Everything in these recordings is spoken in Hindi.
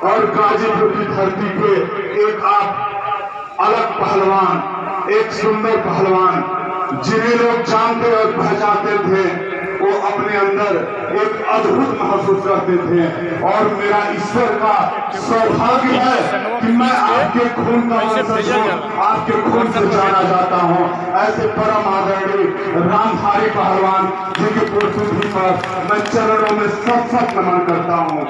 और गाजीपुर की धरती पे एक आप अलग पहलवान, एक सुंदर पहलवान, जिन्हें लोग जानते और पहचानते थे, वो अपने अंदर एक अद्भुत महसूस करते थे। और मेरा ईश्वर का सौभाग्य है कि मैं आपके खून का वंशज हूं, आपके खून से जाना जाता हूं। ऐसे परम आदरणीय रामधारी पहलवान जी के पुरस्कृति पर मैं चरणों में सत नमन करता हूं।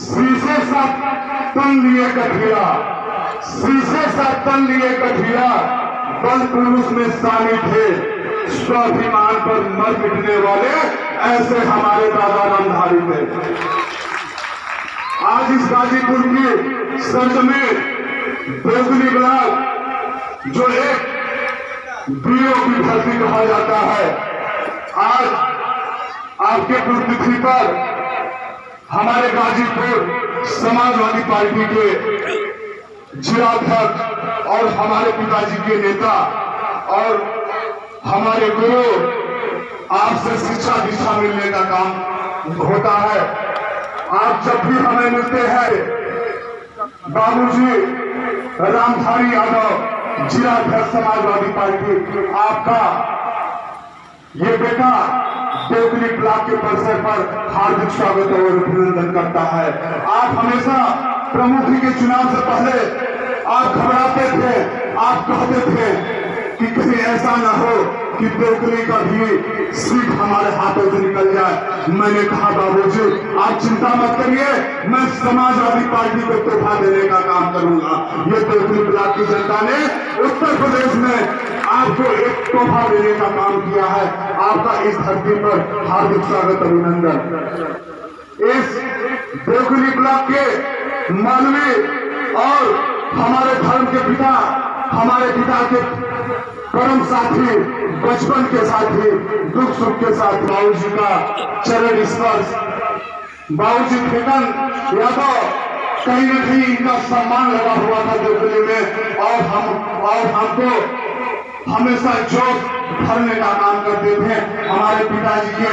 शीशे सा तन लिए कठिया, शीशे सा तन लिए कठिया, बल पुरुष में शामिल थे, स्वाभिमान पर मर मिटने वाले ऐसे हमारे दादा रामधारी थे। आज इस गाजीपुर की सरजमीन देवगली ब्लॉक, जो एक वीरों की धरती कहा जाता है, आज आपके पुण्यतिथि पर हमारे गाजीपुर समाजवादी पार्टी के जिलाध्यक्ष और हमारे पिताजी के नेता और हमारे गुरु आपसे शिक्षा दीक्षा मिलने का काम होता है। आप जब भी हमें मिलते हैं, बाबूजी रामधारी यादव जिलाध्यक्ष समाजवादी पार्टी, आपका ये बेटा देवगली ब्लॉक के परिसर पर हार्दिक स्वागत और अभिनंदन करता है। आप हमेशा प्रमुख के चुनाव से पहले आप घबराते थे, आप कहते थे कि कहीं ऐसा न हो कि देवगली का भी सीट हमारे हाथों से निकल जाए। मैंने कहा बाबूजी आप चिंता मत करिए, मैं समाजवादी पार्टी को तोहफा देने का काम करूंगा। ये देवगली ब्लॉक की जनता ने उत्तर प्रदेश में आपको एक तोहफा देने का काम किया है। आपका इस धरती पर हार्दिक स्वागत अभिनंदन। इस देवगली ब्लॉक के मानवीय और हमारे धर्म के पिता, हमारे पिता के परम साथी, बचपन के साथी, दुख सुख के साथ बाबूजी का चरण स्पर्श, बाबूजी फेकन यादव, कहीं न कहीं इनका सम्मान लगा हुआ था देवगली में, और हमको हमेशा जोश भरने का काम करते थे। हमारे पिताजी के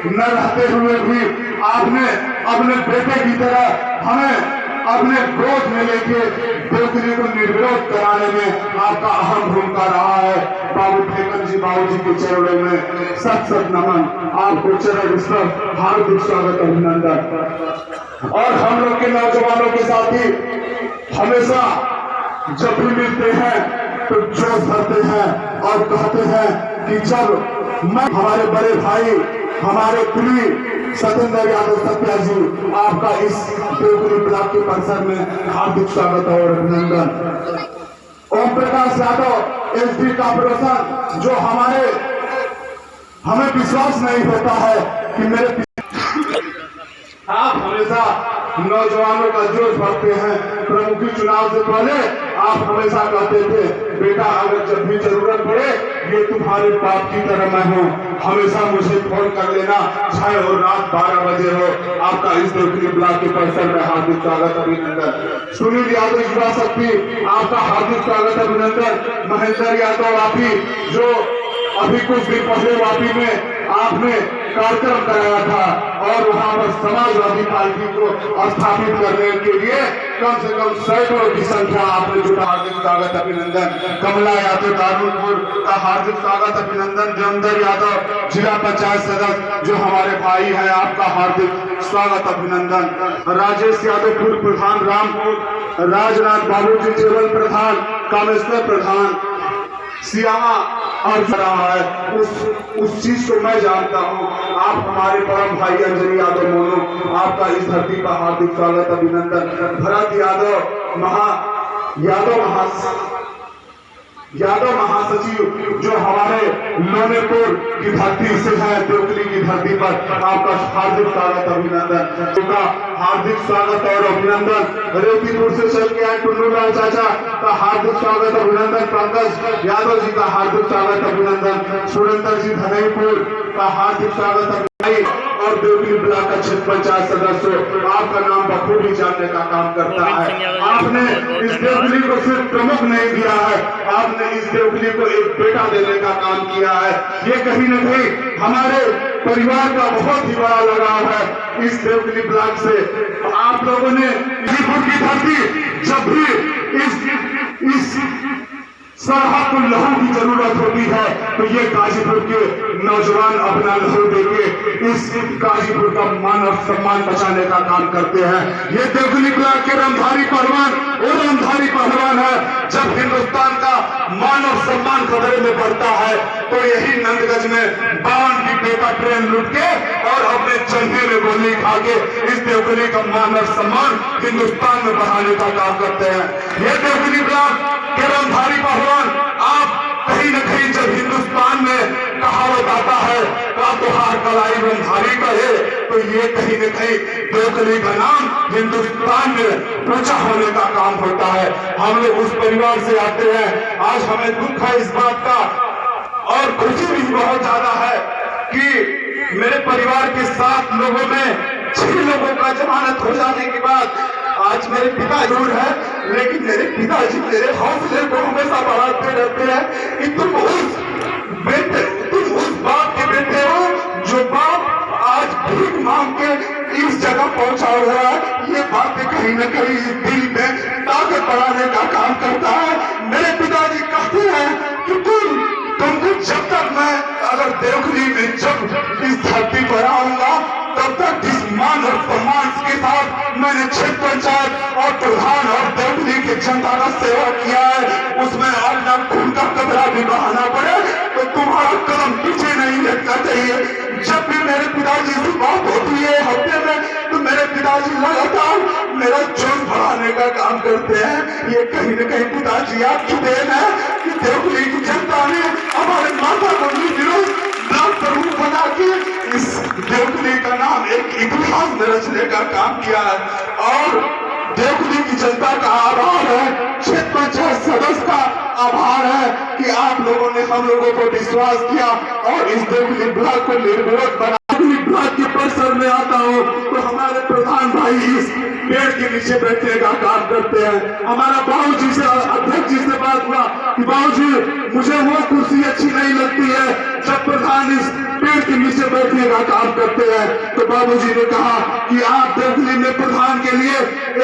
न रहते हुए भी आपने अपने बेटे की तरह हमें अपने गोद में लेके देवगली को निर्विरोध कराने में आपका अहम भूमिका रहा है। बाबू फेकन जी, बाबूजी के चरणों में सत नमन, आपको चरण स्पर्श, हार्दिक स्वागत अभिनंदन। और हम लोग के नौजवानों के साथ ही हमेशा जब भी मिलते हैं तो जोश भरते हैं और कहते हैं कि जब मैं हमारे बड़े भाई, हमारे कुली सत्येंद्र यादव सत्या जी, आपका इस देवगली ब्लॉक के परिसर में हार्दिक स्वागत और अभिनंदन। ओम प्रकाश यादव एसडी कॉर्पोरेशन, जो हमें विश्वास नहीं होता है कि मेरे आप हमेशा नौजवानों का जोश भरते हैं। प्रमुखी चुनाव से पहले आप हमेशा कहते थे बेटा अगर जब भी जरूरत पड़े ये तुम्हारे बाप की तरह मैं हूँ, हमेशा मुझे फोन कर लेना, चाहे और रात 12 बजे हो। आपका इस देवगली ब्लॉक के परिसर में हार्दिक स्वागत अभिनंदन। सुनील यादव युवा शक्ति, आपका हार्दिक स्वागत अभिनंदन। महेंद्र यादव वापी, जो अभी कुछ दिन पहले वापी में आपने कार्यक्रम कराया था और वहां पर समाजवादी पार्टी को स्थापित करने के लिए कम से कम सैकड़ों की संख्या आपने जुटा, हार्दिक स्वागत अभिनंदन। कमला यादव दारुलपुर का हार्दिक स्वागत अभिनंदन। देवेंद्र यादव जिला पंचायत सदस्य, जो हमारे भाई हैं, आपका हार्दिक स्वागत अभिनंदन। राजेश यादव पूर्व प्रधान रामपुर, राजनाथ बाबूजी जेवल प्रधान, कामेश्वर प्रधान, सियामा और रहा है उस चीज को मैं जानता हूँ। आप हमारे परम भाई अंजलि यादव मोनू, आपका इस धरती का हार्दिक स्वागत अभिनंदन। भरत यादव महासचिव, जो हमारे लोनेपुर की धरती से है, देवगली की धरती पर, आपका हार्दिक स्वागत अभिनंदन। उनका हार्दिक स्वागत और अभिनंदन। रेतीपुर से चल के आए टुन्नूलाल चाचा का हार्दिक स्वागत अभिनंदन। पंकज यादव जी का हार्दिक स्वागत अभिनंदन। सुरेंद्र जी धनईपुर का हार्दिक स्वागत अभिनंदन। और देवली ब्लॉक का क्षेत्र पंचायत सदस्य हो, आपका नाम बखूबी जानने का काम करता है। आपने इस देवली को सिर्फ प्रमुख नहीं दिया है, आपने इस देवली को एक बेटा देने का काम किया है। ये कहीं न कहीं हमारे परिवार का बहुत ही बड़ा लगाव है इस देवली ब्लॉक से। आप लोगों ने गाजीपुर की धरती जब भी इस सरहद को लहू की जरूरत होती है तो ये गाजीपुर के नौजवान अपना लहू देके इस गाजीपुर का मान और सम्मान बचाने का काम करते हैं। ये देवली ब्लॉक के रमधारी पहलवान वो रमधारी पहलवान है। जब हिंदुस्तान का मान और सम्मान खतरे में पड़ता है तो यही नंदगंज में 52 डिब्बे का ट्रेन लूट के और अपने चंदे में गोली खा के इस देवली का मान और सम्मान हिंदुस्तान में बढ़ाने का काम करते हैं। ये देवली ब्लॉक के रमधारी पहलवान, आप कहीं न कहीं जब हिंदुस्तान में कहावत आता है का तुहार कलाई रमधारी कहे, तो ये कहीं न कहीं देवली का नाम हिंदुस्तान में ऊंचा होने का काम होता है। हम लोग उस परिवार से आते हैं। आज हमें दुख है इस बात का और खुशी भी बहुत ज्यादा है कि मेरे परिवार के 7 लोगों में 6 लोगों का जमानत हो जाने के बाद आज मेरे पिता दूर है, लेकिन मेरे पिताजी मेरे हौसले को हमेशा बढ़ाते रहते हैं कि तुम उस बाप के बेटे हो जो बाप आज भीख मांग के इस जगह पहुंचा हुआ है। ये बातें कहीं न कहीं दिल में ताकत बढ़ाने का काम करता है। मेरे पिताजी कहते हैं कि तुमको जब तक मैं अगर देवली में जब इस धरती पर आऊंगा तब तक जिस मान और सम्मान के साथ मैंने क्षेत्र पंचायत और प्रधान और देवली की जनता का सेवा किया है, उसमें अपना खून का कतरा भी बहाना पड़े तो तुम्हारा कदम पीछे नहीं हटना चाहिए। जब भी मेरे पिताजी से बात होती है हफ्ते में तो मेरे पिताजी लगातार मेरा जोश बढ़ाने का काम करते हैं। ये कहीं न कहीं पिताजी आपकी देन है कि देवली की जनता ने हमारे माता को निर्विरोध नाम प्रमुख बना के इस देवली का नाम एक इतिहास में रचने का काम किया है। और देवली की जनता का आभार है, क्षेत्र पंचायत सदस्य का आभार है कि आप लोगों ने हम लोगों को विश्वास किया और इस देवली ब्लॉक को निर्विरोध बना। ब्लॉक के परिसर में आता हूँ तो हमारे प्रधान भाई इस पेड़ के नीचे बैठने का काम करते हैं। हमारा बाबूजी से अध्यक्ष जी से बात हुआ कि बाबूजी मुझे वो कुर्सी अच्छी नहीं लगती है जब प्रधान इस पेड़ के नीचे बैठने का काम करते हैं। तो बाबूजी ने कहा कि आप देवली में प्रधान के लिए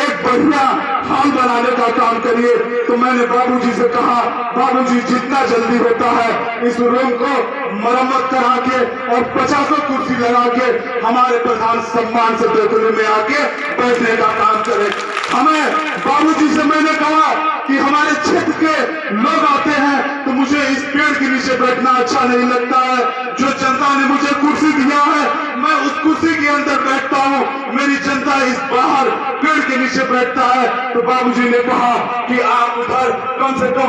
एक बढ़िया हॉल बनाने का काम करिए। तो मैंने बाबूजी से कहा बाबूजी जितना जल्दी होता है इस रूम को मरम्मत करा के और 50 कुर्सी लगा के हमारे प्रधान सम्मान से देवली में आके बैठने का काम करें। हमें बाबूजी से मैंने कहा कि हमारे क्षेत्र के लोग आते हैं तो मुझे इस पेड़ के नीचे बैठना अच्छा नहीं लगता है। जो जनता ने मुझे कुर्सी दिया है मैं उस कुर्सी के अंदर बैठता हूँ, मेरी जनता इस बाहर पेड़ के नीचे बैठता है। तो बाबूजी ने कहा कि आप उधर कम से कम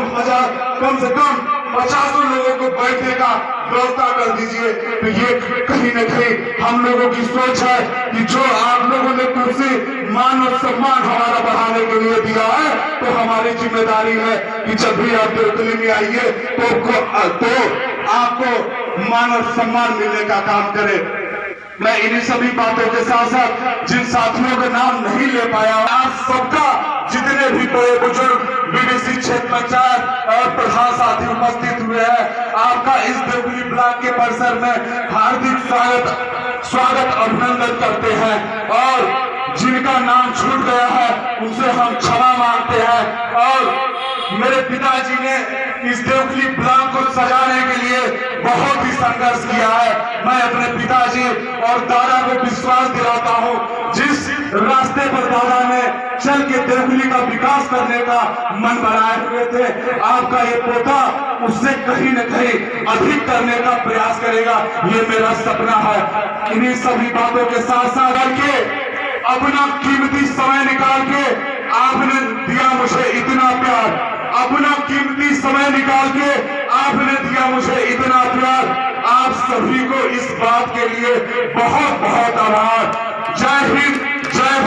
50 लोगों को बैठने का व्यवस्था कर दीजिए। तो ये कहीं न कहीं हम लोगों की सोच है कि जो आप लोगों ने कुर्सी मान और सम्मान हमारा बढ़ाने के लिए दिया है तो हमारी जिम्मेदारी है कि जब भी आप देवली में आइए तो आपको मान और सम्मान मिलने का काम करें। मैं इन्हीं सभी बातों के साथ साथ जिन साथियों का नाम नहीं ले पाया, आप सबका जितने भी बड़े बुजुर्ग बीडीसी क्षेत्र पंचायत और प्रधान साथी उपस्थित हुए हैं, आपका इस देवली ब्लॉक के परिसर में हार्दिक स्वागत अभिनंदन करते हैं। और जिनका नाम छूट गया है उनसे हम क्षमा मांगते हैं। और मेरे पिताजी ने इस देवली ब्लॉक को सजाने के लिए बहुत ही संघर्ष किया है। मैं अपने पिताजी और दादा को विश्वास दिलाता हूँ, जिस रास्ते पर दादा ने चल के देवली का विकास करने का मन बनाए हुए थे, आपका ये पोता उससे कहीं न कहीं अधिक करने का प्रयास करेगा, ये मेरा सपना है। इन्हीं सभी बातों के साथ साथ करके अपना कीमती समय निकाल के आपने दिया मुझे इतना प्यार, अपना कीमती समय निकाल के आपने दिया मुझे इतना प्यार। आप सभी को इस बात के लिए बहुत बहुत आभार। जय हिंद, जय भारत।